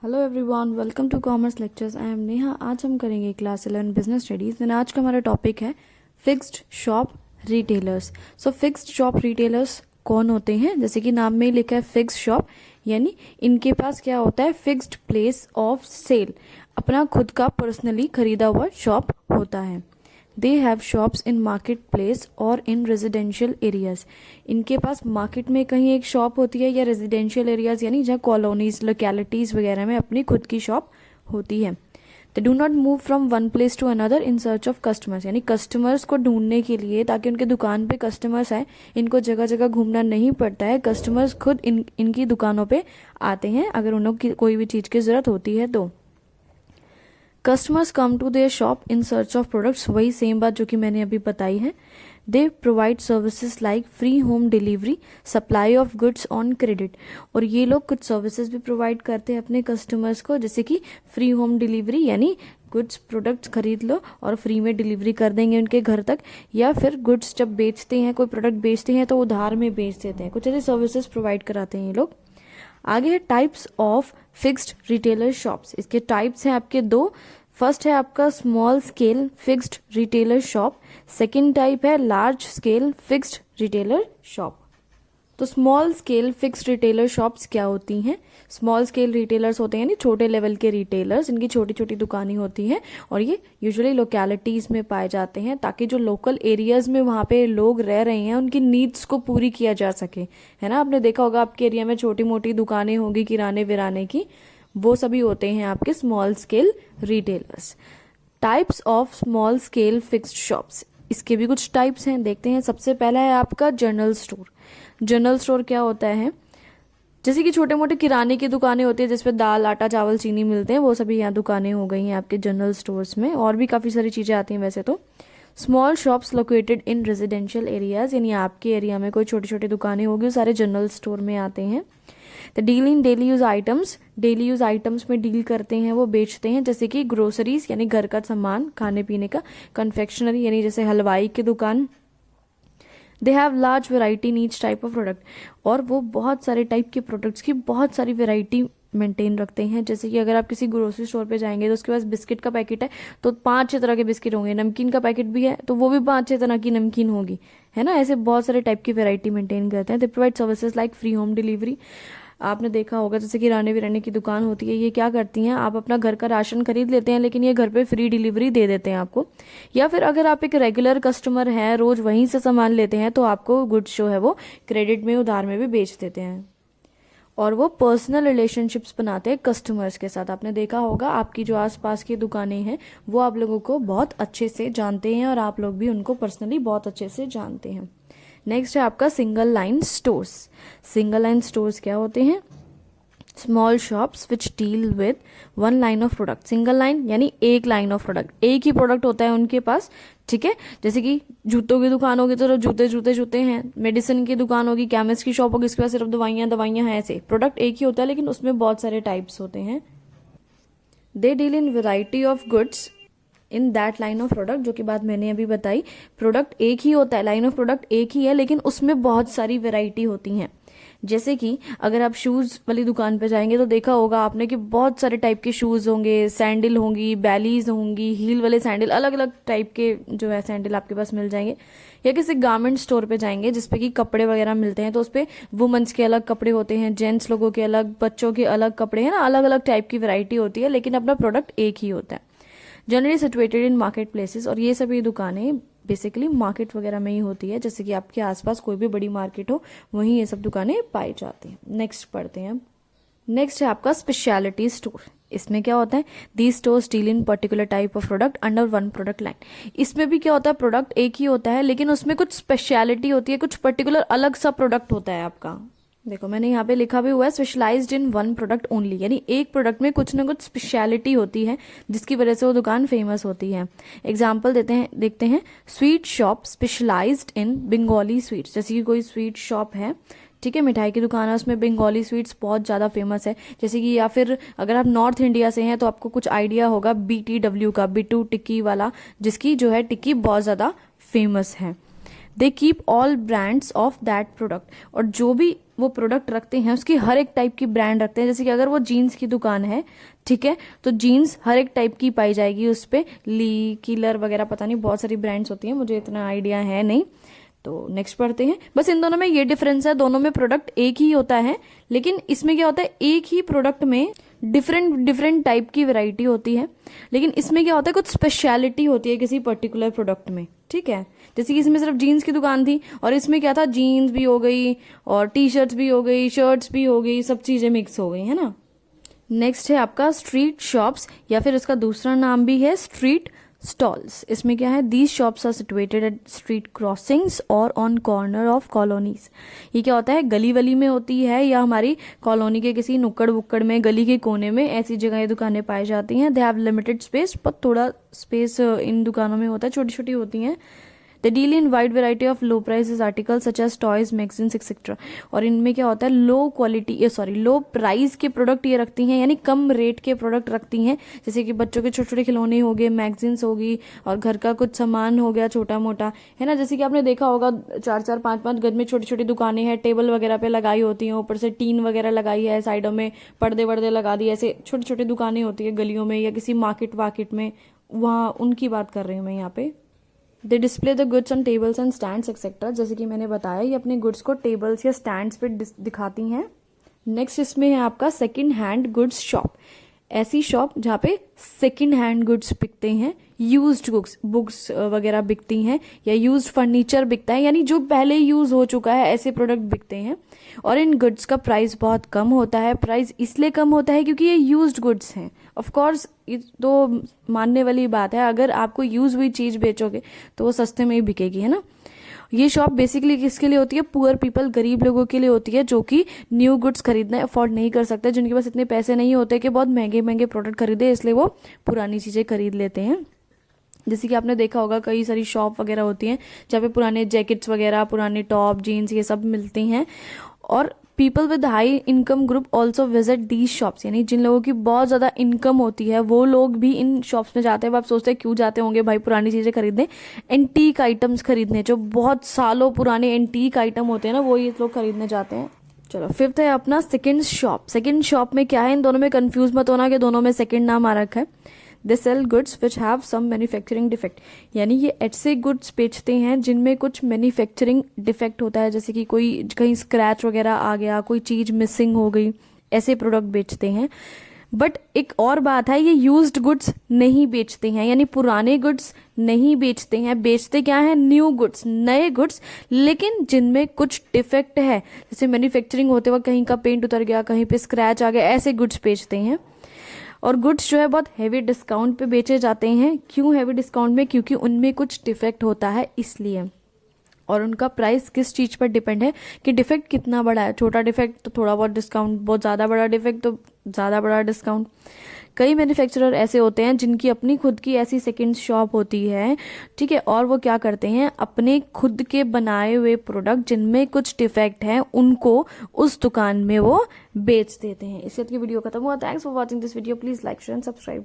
Hello everyone, welcome to commerce lectures. I am Neha. आज हम करेंगे क्लास 11 बिजनेस स्टडीज। एंड आज का हमारा टॉपिक है फिक्स्ड शॉप रिटेलर्स। सो फिक्स्ड शॉप रिटेलर्स कौन होते हैं? जैसे कि नाम में ही लिखा है फिक्स्ड शॉप, यानी इनके पास क्या होता है, फिक्स्ड प्लेस ऑफ सेल, अपना खुद का पर्सनली खरीदा हुआ शॉप होता है। They have shops in market place और इन रेजिडेंशियल एरियाज। इनके पास मार्केट में कहीं एक शॉप होती है या रेजिडेंशियल एरियाज यानी जहाँ कॉलोनीज लोकेलिटीज वगैरह में अपनी खुद की शॉप होती है। They do not move from one place to another in search of customers, यानी कस्टमर्स को ढूंढने के लिए, ताकि उनके दुकान पे कस्टमर्स आए, इनको जगह जगह घूमना नहीं पड़ता है। कस्टमर्स खुद इनकी दुकानों पे आते हैं अगर उन्हें कोई भी चीज़ की ज़रूरत होती है तो। Customers come to their shop in search of products, वही सेम बात जो कि मैंने अभी बताई है। They provide services like free home delivery, supply of goods on credit. और ये लोग कुछ सर्विसेज भी प्रोवाइड करते हैं अपने कस्टमर्स को, जैसे कि फ्री होम डिलीवरी, यानी गुड्स प्रोडक्ट्स खरीद लो और फ्री में डिलीवरी कर देंगे उनके घर तक। या फिर गुड्स जब बेचते हैं, कोई प्रोडक्ट बेचते हैं तो उधार में बेच देते हैं। कुछ ऐसे सर्विसेज प्रोवाइड कराते हैं ये लोग। आगे है types of fixed retailer shops. इसके टाइप्स हैं आपके दो। फर्स्ट है आपका small scale fixed retailer shop, second type है large scale fixed retailer shop. तो small scale fixed retailer shops क्या होती हैं? स्मॉल स्केल रिटेलर्स होते हैं यानी छोटे लेवल के रिटेलर्स, इनकी छोटी छोटी दुकानें होती हैं और ये यूजुअली लोकेलिटीज में पाए जाते हैं, ताकि जो लोकल एरियाज में वहाँ पे लोग रह रहे हैं उनकी नीड्स को पूरी किया जा सके, है ना। आपने देखा होगा आपके एरिया में छोटी मोटी दुकानें होंगी किराने विराने की, वो सभी होते हैं आपके small scale retailers. Types of small scale fixed shops, इसके भी कुछ टाइप्स हैं, देखते हैं। सबसे पहला है आपका जनरल स्टोर। जनरल स्टोर क्या होता है? जैसे कि छोटे मोटे किराने की दुकानें होती है जिसपे दाल आटा चावल चीनी मिलते हैं, वो सभी यहाँ दुकानें हो गई हैं आपके जनरल स्टोर्स में। और भी काफी सारी चीजें आती हैं वैसे तो। Small shops located in residential areas, यानी आपके एरिया में कोई छोटी छोटी दुकानें होगी, वो सारे जनरल स्टोर में आते हैं। The deal in daily use items, daily use items में डील करते हैं, वो बेचते हैं, जैसे कि ग्रोसरीज यानी घर का सामान खाने पीने का, कन्फेक्शनरी यानी जैसे हलवाई की दुकान। They have large variety in each type of product, और वो बहुत सारे टाइप के प्रोडक्ट्स की बहुत सारी वेराइटी मेंटेन रखते हैं। जैसे कि अगर आप किसी ग्रोसरी स्टोर पे जाएंगे तो उसके पास बिस्किट का पैकेट है तो 5-6 तरह के बिस्किट होंगे, नमकीन का पैकेट भी है तो वो भी 5-6 तरह की नमकीन होगी, है ना। ऐसे बहुत सारे टाइप की वेराइटी मेंटेन करते हैं। दे provide services like free home delivery. आपने देखा होगा जैसे कि किराने विराने की दुकान होती है, ये क्या करती हैं, आप अपना घर का राशन खरीद लेते हैं लेकिन ये घर पे फ्री डिलीवरी दे देते हैं आपको। या फिर अगर आप एक रेगुलर कस्टमर हैं, रोज वहीं से सामान लेते हैं, तो आपको गुड्स जो है वो क्रेडिट में उधार में भी बेच देते हैं। और वो पर्सनल रिलेशनशिप्स बनाते हैं कस्टमर्स के साथ। आपने देखा होगा आपकी जो आसपास की दुकानें हैं वो आप लोगों को बहुत अच्छे से जानते हैं और आप लोग भी उनको पर्सनली बहुत अच्छे से जानते हैं। नेक्स्ट है आपका single line stores. Single line stores क्या होते हैं? Small shops which deal with one line of product. Single line यानी एक लाइन ऑफ प्रोडक्ट, एक ही प्रोडक्ट होता है उनके पास, ठीक है। जैसे कि जूतों की दुकान होगी तो जूते जूते जूते हैं, मेडिसिन की दुकान होगी, केमिस्ट की शॉप होगी, इसके पास सिर्फ दवाइयां दवाइयां हैं। ऐसे प्रोडक्ट एक ही होता है लेकिन उसमें बहुत सारे टाइप्स होते हैं। They deal in variety of goods in that line of product, जो कि बात मैंने अभी बताई। प्रोडक्ट एक ही होता है, लाइन ऑफ प्रोडक्ट एक ही है, लेकिन उसमें बहुत सारी वेराइटी होती हैं। जैसे कि अगर आप शूज वाली दुकान पे जाएंगे तो देखा होगा आपने कि बहुत सारे टाइप के शूज होंगे, सैंडल होंगी, बैलीज होंगी, हील वाले सैंडल, अलग अलग टाइप के जो है सैंडल आपके पास मिल जाएंगे। या किसी गारमेंट स्टोर पे जाएंगे जिसपे कि कपड़े वगैरह मिलते हैं, तो उसपे वुमेन्स के अलग कपड़े होते हैं, जेंट्स लोगों के अलग, बच्चों के अलग कपड़े हैं ना, अलग अलग टाइप की वैरायटी होती है, लेकिन अपना प्रोडक्ट एक ही होता है। Generally situated in market places, और ये सभी दुकानें बेसिकली मार्केट वगैरह में ही होती है, जैसे कि आपके आसपास कोई भी बड़ी मार्केट हो वहीं ये सब दुकानें पाई जाती हैं। नेक्स्ट पढ़ते हैं। नेक्स्ट है आपका स्पेशलिटी स्टोर। इसमें क्या होता है? These stores deal in particular type of product under one product line. इसमें भी क्या होता है, प्रोडक्ट एक ही होता है लेकिन उसमें कुछ स्पेशलिटी होती है, कुछ पर्टिकुलर अलग सा प्रोडक्ट होता है आपका। देखो मैंने यहाँ पे लिखा भी हुआ है specialized in one product only, यानी एक प्रोडक्ट में कुछ ना कुछ स्पेशलिटी होती है जिसकी वजह से वो दुकान फेमस होती है। एग्जाम्पल देखते हैं। स्वीट शॉप स्पेशलाइज्ड इन बंगाली स्वीट्स। जैसे कि कोई स्वीट शॉप है, ठीक है, मिठाई की दुकान है, उसमें बंगाली स्वीट्स बहुत ज्यादा फेमस है। जैसे कि या फिर अगर आप नॉर्थ इंडिया से हैं तो आपको कुछ आइडिया होगा BTW का, बिट्टू टिक्की वाला, जिसकी जो है टिक्की बहुत ज्यादा फेमस है। They keep all brands of that product, और जो भी वो प्रोडक्ट रखते हैं उसकी हर एक टाइप की ब्रांड रखते हैं। जैसे कि अगर वो जीन्स की दुकान है, ठीक है, तो जीन्स हर एक टाइप की पाई जाएगी उस पे, ली, किलर वगैरह, पता नहीं बहुत सारी ब्रांड्स होती हैं, मुझे इतना आइडिया है नहीं। तो नेक्स्ट पढ़ते हैं। बस इन दोनों में ये डिफरेंस है, दोनों में प्रोडक्ट एक ही होता है, लेकिन इसमें क्या होता है, एक ही प्रोडक्ट में डिफरेंट डिफरेंट टाइप की वैरायटी होती है, लेकिन इसमें क्या होता है, कुछ स्पेशलिटी होती है किसी पर्टिकुलर प्रोडक्ट में, ठीक है। जैसे कि इसमें सिर्फ जीन्स की दुकान थी, और इसमें क्या था, जीन्स भी हो गई और टी शर्ट्स भी हो गई, शर्ट्स भी हो गई, सब चीजें मिक्स हो गई, है ना। नेक्स्ट है आपका स्ट्रीट शॉप्स, या फिर इसका दूसरा नाम भी है स्ट्रीट स्टॉल्स। इसमें क्या है, these shops are situated at street crossings और ऑन कॉर्नर ऑफ कॉलोनीज। ये क्या होता है, गली वली में होती है या हमारी कॉलोनी के किसी नुक्कड़ वुक्कड़ में, गली के कोने में, ऐसी जगह ये दुकानें पाई जाती हैं। दे हैव लिमिटेड स्पेस, पर थोड़ा स्पेस इन दुकानों में होता है, छोटी छोटी होती हैं। They deal in wide variety of low price articles such as toys, magazines etcetera. और इनमें क्या होता है, लो प्राइस के प्रोडक्ट ये रखती हैं, यानी कम रेट के प्रोडक्ट रखती हैं। जैसे कि बच्चों के छोटे छोटे खिलौने हो गए, मैगजीन्स होगी, और घर का कुछ सामान हो गया छोटा मोटा, है ना। जैसे कि आपने देखा होगा 4-4, 5-5 गज में छोटी छोटी दुकानें हैं, टेबल वगैरह पे लगाई होती हैं, ऊपर से टीन वगैरह लगाई है, साइडों में पर्दे वर्दे लगा दिए, ऐसे छोटी छोटी दुकानें होती है गलियों में या किसी मार्केट वार्केट में, वहाँ उनकी बात कर रही हूँ मैं यहाँ पे। They display the goods on tables and stands etcetera. जैसे कि मैंने बताया, ये अपने गुड्स को टेबल्स या स्टैंड्स पे दिखाती हैं। नेक्स्ट इसमें है आपका सेकंड हैंड गुड्स शॉप। ऐसी शॉप जहाँ पे सेकंड हैंड गुड्स बिकते हैं, यूज्ड बुक्स वगैरह बिकती हैं, या यूज्ड फर्नीचर बिकता है, यानी जो पहले यूज हो चुका है ऐसे प्रोडक्ट बिकते हैं। और इन गुड्स का प्राइस बहुत कम होता है। प्राइस इसलिए कम होता है क्योंकि ये यूज्ड गुड्स हैं। ऑफ कोर्स ये तो मानने वाली बात है, अगर आपको यूज हुई चीज बेचोगे तो वो सस्ते में ही बिकेगी, है ना। ये शॉप बेसिकली किसके लिए होती है, पुअर पीपल, गरीब लोगों के लिए होती है, जो कि न्यू गुड्स खरीदना अफोर्ड नहीं कर सकते, जिनके पास इतने पैसे नहीं होते कि बहुत महंगे महंगे प्रोडक्ट खरीदे, इसलिए वो पुरानी चीजें खरीद लेते हैं। जैसे कि आपने देखा होगा कई सारी शॉप वगैरह होती हैं जहाँ पे पुराने जैकेट्स वगैरह, पुराने टॉप, जीन्स, ये सब मिलती हैं। और people with high income group also visit these shops, यानी जिन लोगों की बहुत ज्यादा इनकम होती है वो लोग भी इन शॉप्स में जाते हैं। आप सोचते हैं क्यों जाते होंगे भाई, पुरानी चीजें खरीदने, एंटीक आइटम्स खरीदने, जो बहुत सालों पुराने एंटीक आइटम होते हैं ना, वो ये लोग खरीदने जाते हैं। चलो फिफ्थ है अपना सेकंड शॉप। सेकंड शॉप में क्या है, इन दोनों में कंफ्यूज मत होना कि दोनों में सेकंड नाम आ रखा है। They sell goods which have some manufacturing defect, यानी ये ऐसे गुड्स बेचते हैं जिनमें कुछ मैन्युफैक्चरिंग डिफेक्ट होता है, जैसे कि कोई कहीं स्क्रैच वगैरह आ गया, कोई चीज मिसिंग हो गई, ऐसे प्रोडक्ट बेचते हैं। बट एक और बात है, ये यूज्ड गुड्स नहीं बेचते हैं, यानी पुराने गुड्स नहीं बेचते हैं। बेचते क्या है, न्यू गुड्स, नए गुड्स, लेकिन जिनमें कुछ डिफेक्ट है, जैसे मैन्युफैक्चरिंग होते वक्त कहीं का पेंट उतर गया, कहीं पे स्क्रैच आ गया, ऐसे गुड्स बेचते हैं। और गुड्स जो है बहुत हैवी डिस्काउंट पे बेचे जाते हैं। क्यों हैवी डिस्काउंट में, क्योंकि उनमें कुछ डिफेक्ट होता है इसलिए। और उनका प्राइस किस चीज पर डिपेंड है कि डिफेक्ट कितना बड़ा है। छोटा डिफेक्ट तो थोड़ा बहुत डिस्काउंट, बहुत ज्यादा बड़ा डिफेक्ट तो ज्यादा बड़ा डिस्काउंट। कई मैन्युफैक्चरर ऐसे होते हैं जिनकी अपनी खुद की ऐसी सेकंड शॉप होती है, ठीक है, और वो क्या करते हैं, अपने खुद के बनाए हुए प्रोडक्ट जिनमें कुछ डिफेक्ट है उनको उस दुकान में वो बेच देते हैं। इसके बाद की वीडियो खत्म हुआ। Thanks for watching this video, please like share and subscribe.